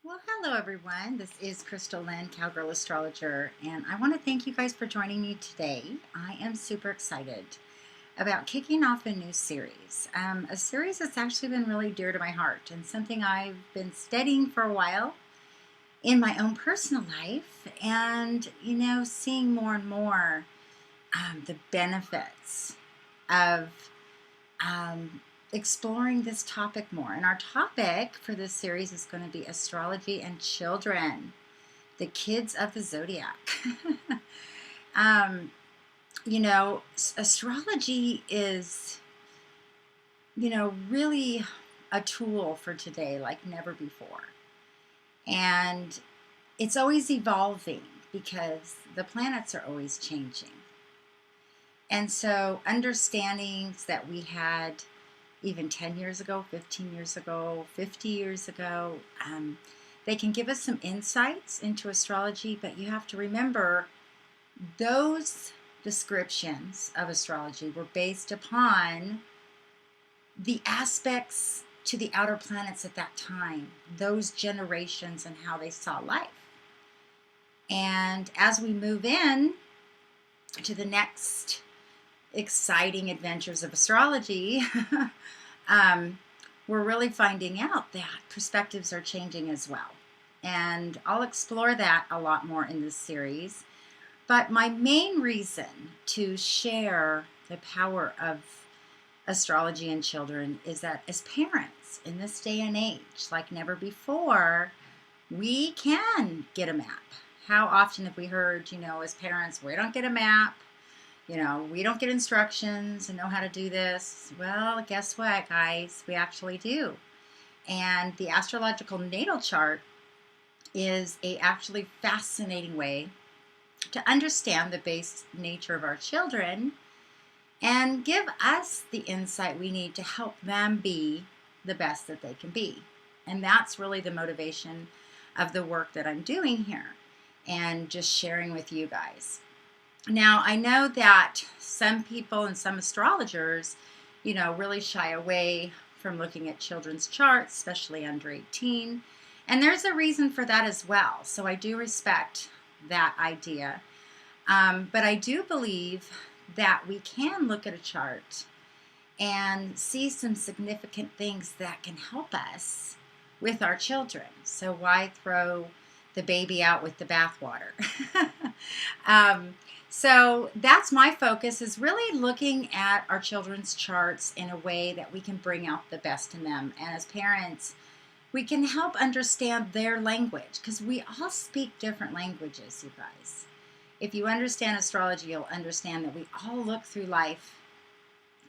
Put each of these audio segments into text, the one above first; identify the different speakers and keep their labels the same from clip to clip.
Speaker 1: Well, hello everyone. This is Chrystal Lynn, Cowgirl Astrologer, and I want to thank you guys for joining me today. I am super excited about kicking off a new series. A series that's actually been really dear to my heart and something I've been studying for a while in my own personal life, and seeing more and more the benefits of exploring this topic more. And our topic for this series is going to be astrology and children, the kids of the zodiac. um, Astrology is, really a tool for today like never before. And it's always evolving because the planets are always changing. And so understandings that we had even 10 years ago, 15 years ago, 50 years ago, they can give us some insights into astrology, but you have to remember those descriptions of astrology were based upon the aspects to the outer planets at that time, those generations and how they saw life. And as we move in to the next exciting adventures of astrology, we're really finding out that perspectives are changing as well. And I'll explore that a lot more in this series. But my main reason to share the power of astrology in children is that as parents in this day and age, like never before, we can get a map. How often have we heard, as parents, we don't get a map? We don't get instructions and know how to do this. Well, guess what, guys? We actually do. And the astrological natal chart is a actually fascinating way to understand the base nature of our children and give us the insight we need to help them be the best that they can be. And that's really the motivation of the work that I'm doing here and just sharing with you guys. Now, I know that some people and some astrologers, really shy away from looking at children's charts, especially under 18. And there's a reason for that as well. So I do respect that idea. But I do believe that we can look at a chart and see some significant things that can help us with our children. So why throw the baby out with the bathwater? So that's my focus, is really looking at our children's charts in a way that we can bring out the best in them. And as parents, we can help understand their language, because we all speak different languages, you guys. If you understand astrology, you'll understand that we all look through life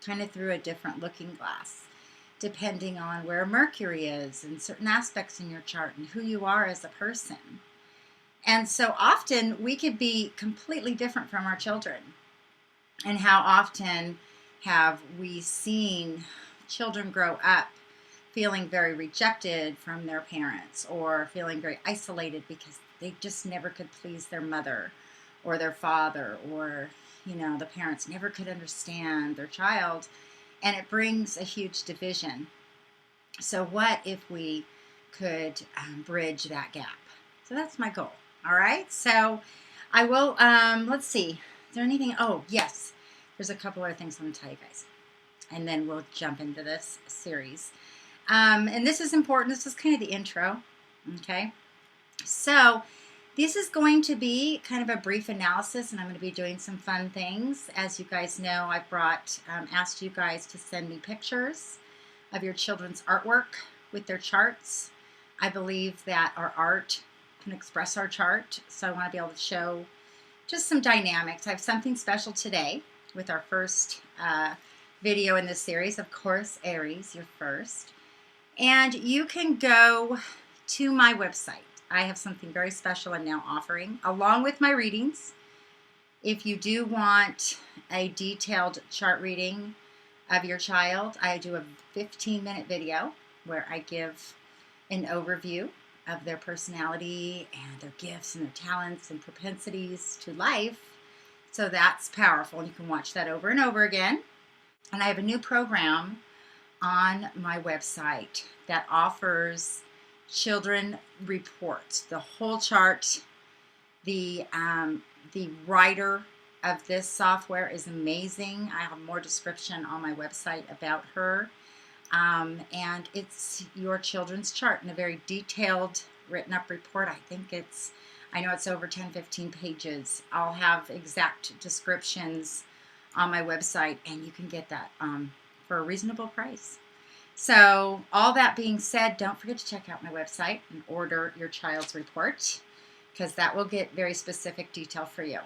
Speaker 1: kind of through a different looking glass, depending on where Mercury is and certain aspects in your chart and who you are as a person. And so often we could be completely different from our children. And how often have we seen children grow up feeling very rejected from their parents, or feeling very isolated because they just never could please their mother or their father, or, the parents never could understand their child. And it brings a huge division. So what if we could bridge that gap? So that's my goal. All right, so I will, let's see, is there anything? Oh, yes, there's a couple other things I'm going to tell you guys, and then we'll jump into this series. And this is important. This is kind of the intro, okay? So this is going to be kind of a brief analysis, and I'm going to be doing some fun things. As you guys know, I asked you guys to send me pictures of your children's artwork with their charts. I believe that our art can express our chart, so I want to be able to show just some dynamics. I have something special today with our first video in this series, of course, Aries, your first. And you can go to my website. I have something very special I'm now offering, along with my readings. If you do want a detailed chart reading of your child, I do a 15-minute video where I give an overview of their personality and their gifts and their talents and propensities to life. So that's powerful. You can watch that over and over again. And I have a new program on my website that offers children report, the whole chart. The writer of this software is amazing. I have more description on my website about her. And it's your children's chart in a very detailed, written up report. I know it's over 10-15 pages. I'll have exact descriptions on my website, and you can get that for a reasonable price. So all that being said, don't forget to check out my website and order your child's report, because that will get very specific detail for you.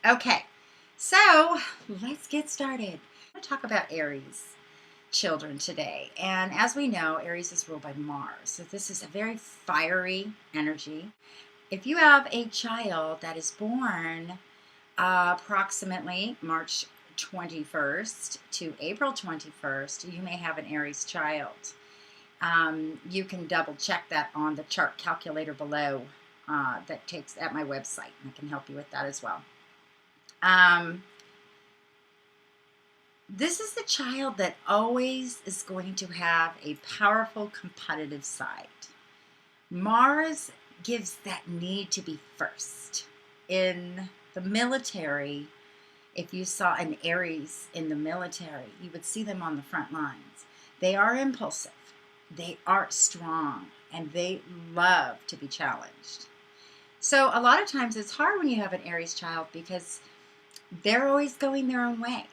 Speaker 1: Okay, so let's get started. I'm going to talk about Aries children today. And as we know, Aries is ruled by Mars. So this is a very fiery energy. If you have a child that is born approximately March 21st to April 21st, you may have an Aries child. You can double check that on the chart calculator below that takes at my website. I can help you with that as well. This is the child that always is going to have a powerful competitive side. Mars gives that need to be first. In the military, if you saw an Aries in the military, you would see them on the front lines. They are impulsive, they are strong, and they love to be challenged. So a lot of times it's hard when you have an Aries child because they're always going their own way.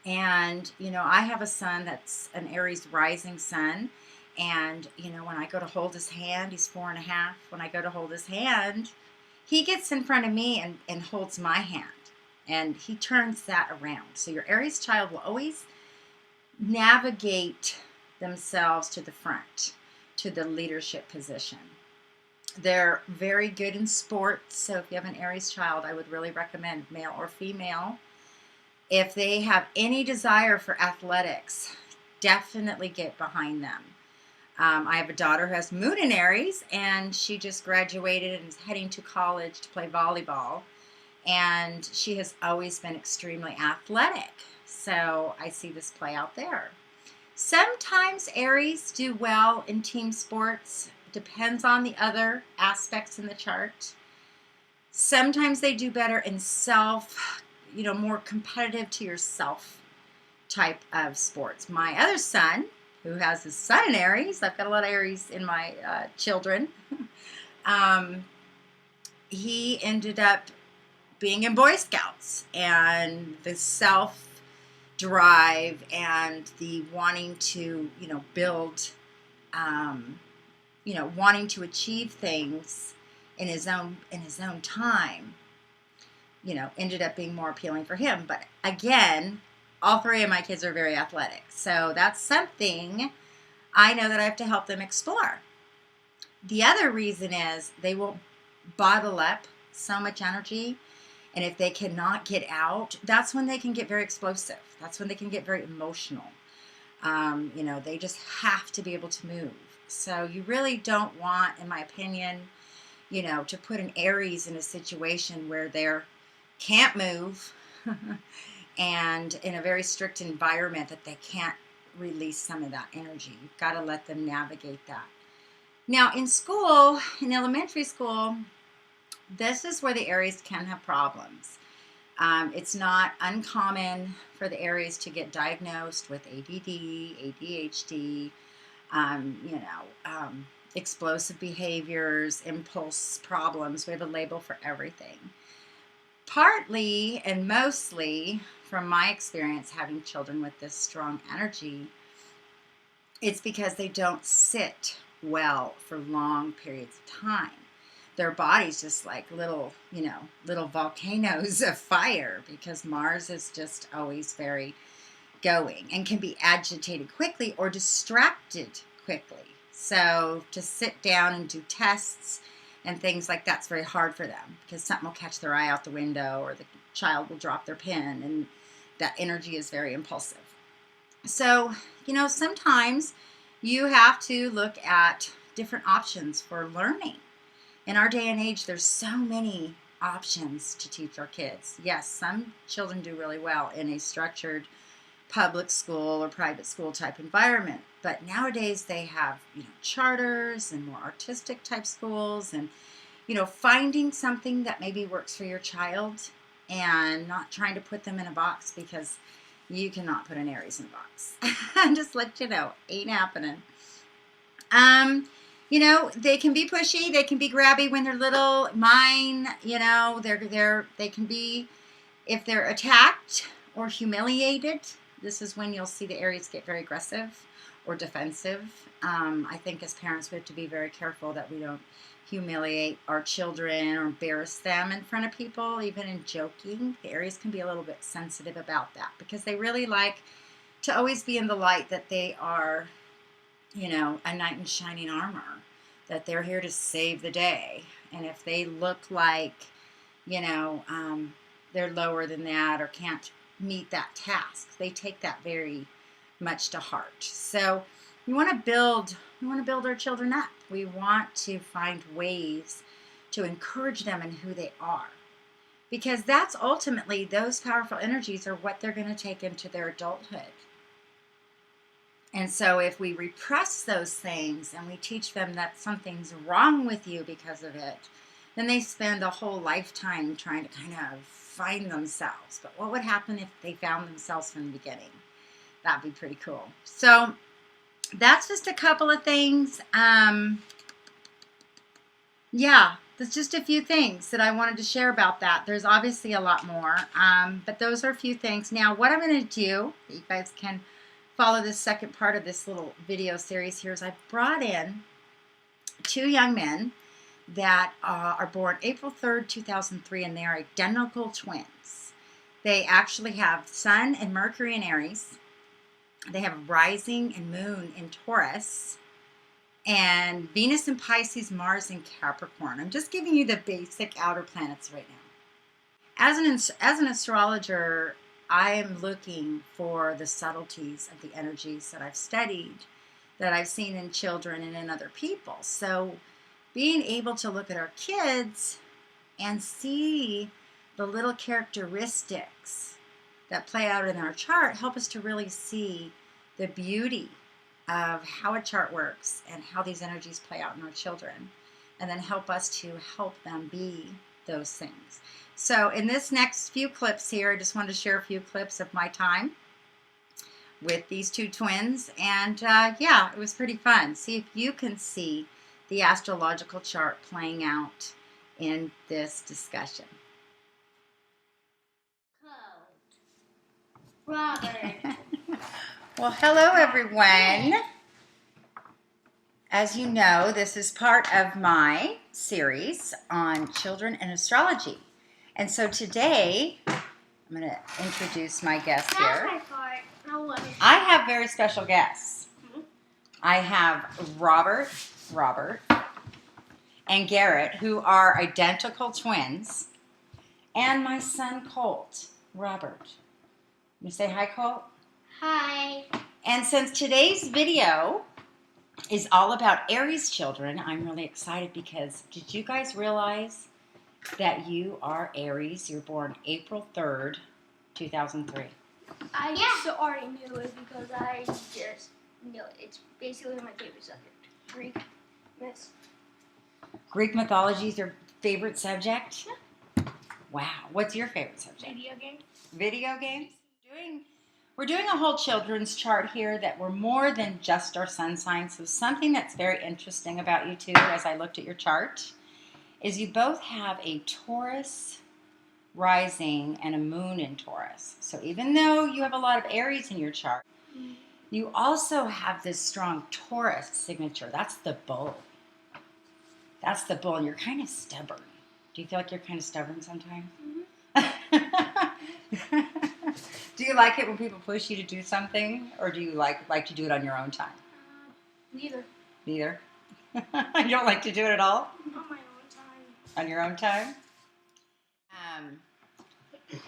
Speaker 1: And, I have a son that's an Aries rising sun. And, when I go to hold his hand, he's 4.5. When I go to hold his hand, he gets in front of me and holds my hand. And he turns that around. So your Aries child will always navigate themselves to the front, to the leadership position. They're very good in sports. So if you have an Aries child, I would really recommend, male or female. If they have any desire for athletics, definitely get behind them. I have a daughter who has moon in Aries, and she just graduated and is heading to college to play volleyball. And she has always been extremely athletic. So I see this play out there. Sometimes Aries do well in team sports. Depends on the other aspects in the chart. Sometimes they do better in more competitive to yourself type of sports. My other son, who has his sun in Aries, I've got a lot of Aries in my children, he ended up being in Boy Scouts, and the self-drive and the wanting to, build, wanting to achieve things in his own time, ended up being more appealing for him. But again, all three of my kids are very athletic. So that's something I know that I have to help them explore. The other reason is they will bottle up so much energy. And if they cannot get out, that's when they can get very explosive. That's when they can get very emotional. They just have to be able to move. So you really don't want, in my opinion, to put an Aries in a situation where they're can't move and in a very strict environment that they can't release some of that energy. You've got to let them navigate that. Now in school, in elementary school, this is where the Aries can have problems. It's not uncommon for the Aries to get diagnosed with ADD, ADHD, explosive behaviors, impulse problems. We have a label for everything. Partly and mostly from my experience having children with this strong energy, it's because they don't sit well for long periods of time. Their body's just like little volcanoes of fire, because Mars is just always very going and can be agitated quickly or distracted quickly. So to sit down and do tests and things like that's very hard for them, because something will catch their eye out the window, or the child will drop their pen, and that energy is very impulsive. So, sometimes you have to look at different options for learning. In our day and age, there's so many options to teach our kids. Yes, some children do really well in a structured public school or private school type environment. But nowadays they have, charters and more artistic type schools, and, finding something that maybe works for your child and not trying to put them in a box, because you cannot put an Aries in a box. Just let you know, ain't happening. They can be pushy, they can be grabby when they're little. Mine, they can be, if they're attacked or humiliated, this is when you'll see the Aries get very aggressive or defensive. I think as parents we have to be very careful that we don't humiliate our children or embarrass them in front of people, even in joking. The Aries can be a little bit sensitive about that because they really like to always be in the light that they are, a knight in shining armor, that they're here to save the day. And if they look like, they're lower than that or can't meet that task, they take that very much to heart. So we want to build our children up. We want to find ways to encourage them in who they are, because that's ultimately, those powerful energies are what they're going to take into their adulthood. And so if we repress those things and we teach them that something's wrong with you because of it, then they spend a whole lifetime trying to kind of find themselves. But what would happen if they found themselves from the beginning? That'd be pretty cool. So that's just a couple of things. There's just a few things that I wanted to share about that. There's obviously a lot more, but those are a few things. Now, what I'm going to do, that you guys can follow this second part of this little video series here, is I've brought in two young men that are born April 3rd, 2003, and they are identical twins. They actually have Sun and Mercury in Aries. They have rising and moon in Taurus, and Venus in Pisces, Mars in Capricorn. I'm just giving you the basic outer planets right now. As an astrologer, I am looking for the subtleties of the energies that I've studied, that I've seen in children and in other people. So being able to look at our kids and see the little characteristics that play out in our chart help us to really see the beauty of how a chart works and how these energies play out in our children, and then help us to help them be those things. So in this next few clips here, I just wanted to share a few clips of my time with these two twins, and it was pretty fun. See if you can see the astrological chart playing out in this discussion.
Speaker 2: Robert.
Speaker 1: Well, hello everyone. As you know, this is part of my series on children and astrology. And so today, I'm going to introduce my guest here.
Speaker 2: That's my part.
Speaker 1: I have very special guests. I have Robert, and Garrett, who are identical twins, and my son Colt, Robert. You say hi, Colt?
Speaker 2: Hi.
Speaker 1: And since today's video is all about Aries children, I'm really excited because did you guys realize that you are Aries? You're born April 3rd, 2003.
Speaker 2: I already knew it because I just knew it. It's basically my favorite subject. Greek myths.
Speaker 1: Greek mythology is your favorite subject?
Speaker 2: Yeah.
Speaker 1: Wow. What's your favorite subject?
Speaker 2: Video games.
Speaker 1: Video games? We're doing a whole children's chart here that we're more than just our sun sign. So something that's very interesting about you two, as I looked at your chart, is you both have a Taurus rising and a moon in Taurus. So even though you have a lot of Aries in your chart, you also have this strong Taurus signature. That's the bull. That's the bull, and you're kind of stubborn. Do you feel like you're kind of stubborn sometimes? Do you like it when people push you to do something, or do you like to do it on your own time?
Speaker 2: Neither.
Speaker 1: Neither? You don't like to do it at all?
Speaker 2: On my own time.
Speaker 1: On your own time?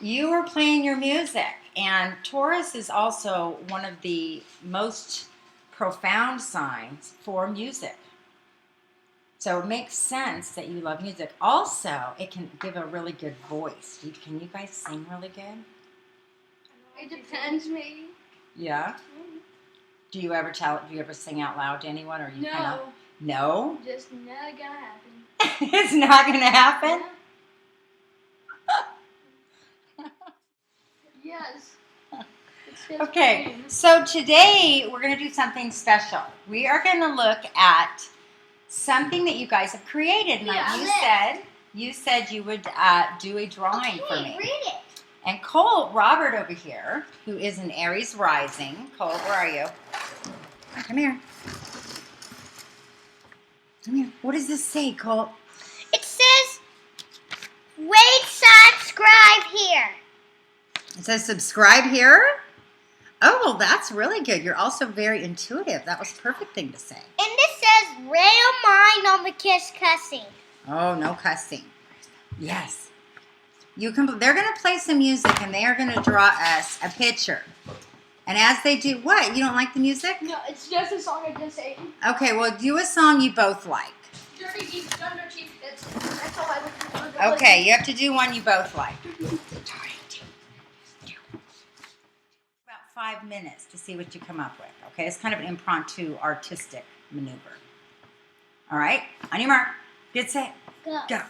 Speaker 1: You were playing your music, and Taurus is also one of the most profound signs for music. So it makes sense that you love music. Also, it can give a really good voice. Can you guys sing really good?
Speaker 2: It depends, maybe.
Speaker 1: Yeah.
Speaker 2: Mhm.
Speaker 1: Do you ever sing out loud to anyone, or you
Speaker 2: No.
Speaker 1: kind of? No.
Speaker 2: Just not gonna happen.
Speaker 1: It's not going to happen.
Speaker 2: Yeah. Yes. It's just
Speaker 1: Okay,
Speaker 2: plain.
Speaker 1: so today we're going to do something special. We are going to look at something that you guys have created. And
Speaker 2: Yeah,
Speaker 1: you said you would do a drawing for me.
Speaker 2: Read it.
Speaker 1: And Robert over here, who is an Aries rising. Cole, where are you? Come here. Come here. What does this say, Cole?
Speaker 2: It says, "Wait, subscribe here."
Speaker 1: It says subscribe here. Oh, well, that's really good. You're also very intuitive. That was a perfect thing to say.
Speaker 2: And it says, "Real mind on the kiss cussing."
Speaker 1: Oh, no cussing. Yes. They're going to play some music, and they are going to draw us a picture. And as they do, what? You don't like the music?
Speaker 2: No, it's just a song I just sang.
Speaker 1: Okay, well, do a song you both like.
Speaker 2: Dirty Deep Thunder Chief. That's all I would do.
Speaker 1: Okay, you have to do one you both like. About 5 minutes to see what you come up with. Okay, it's kind of an impromptu, artistic maneuver. All right, on your mark, get set, go.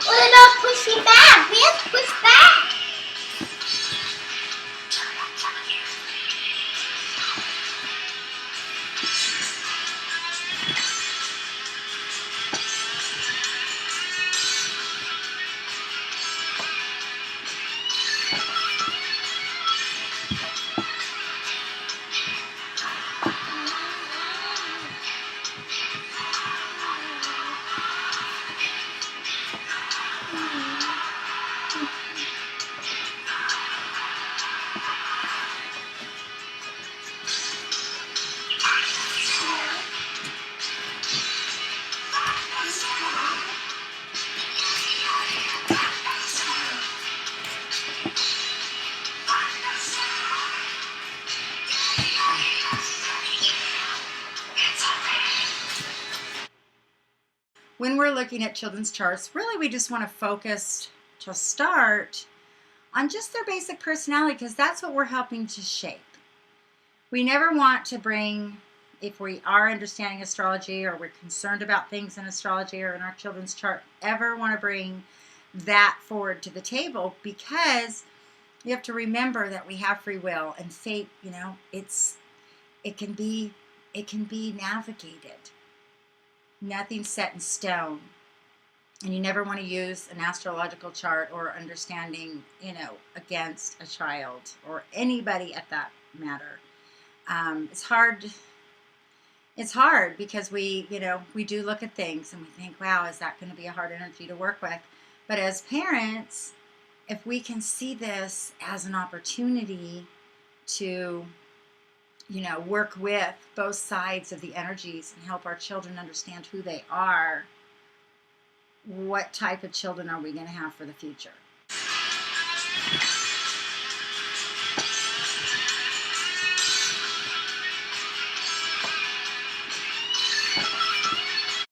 Speaker 2: Well, not pushing back. We have to push back.
Speaker 1: When we're looking at children's charts, really we just want to focus to start on just their basic personality, because that's what we're helping to shape. We never want to bring, if we are understanding astrology or we're concerned about things in astrology or in our children's chart, ever want to bring that forward to the table, because you have to remember that we have free will, and fate, it can be navigated. Nothing's set in stone. And you never want to use an astrological chart or understanding, against a child or anybody at that matter. It's hard. It's hard because we do look at things and we think, wow, is that going to be a hard energy to work with? But as parents, if we can see this as an opportunity to work with both sides of the energies and help our children understand who they are, what type of children are we going to have for the future?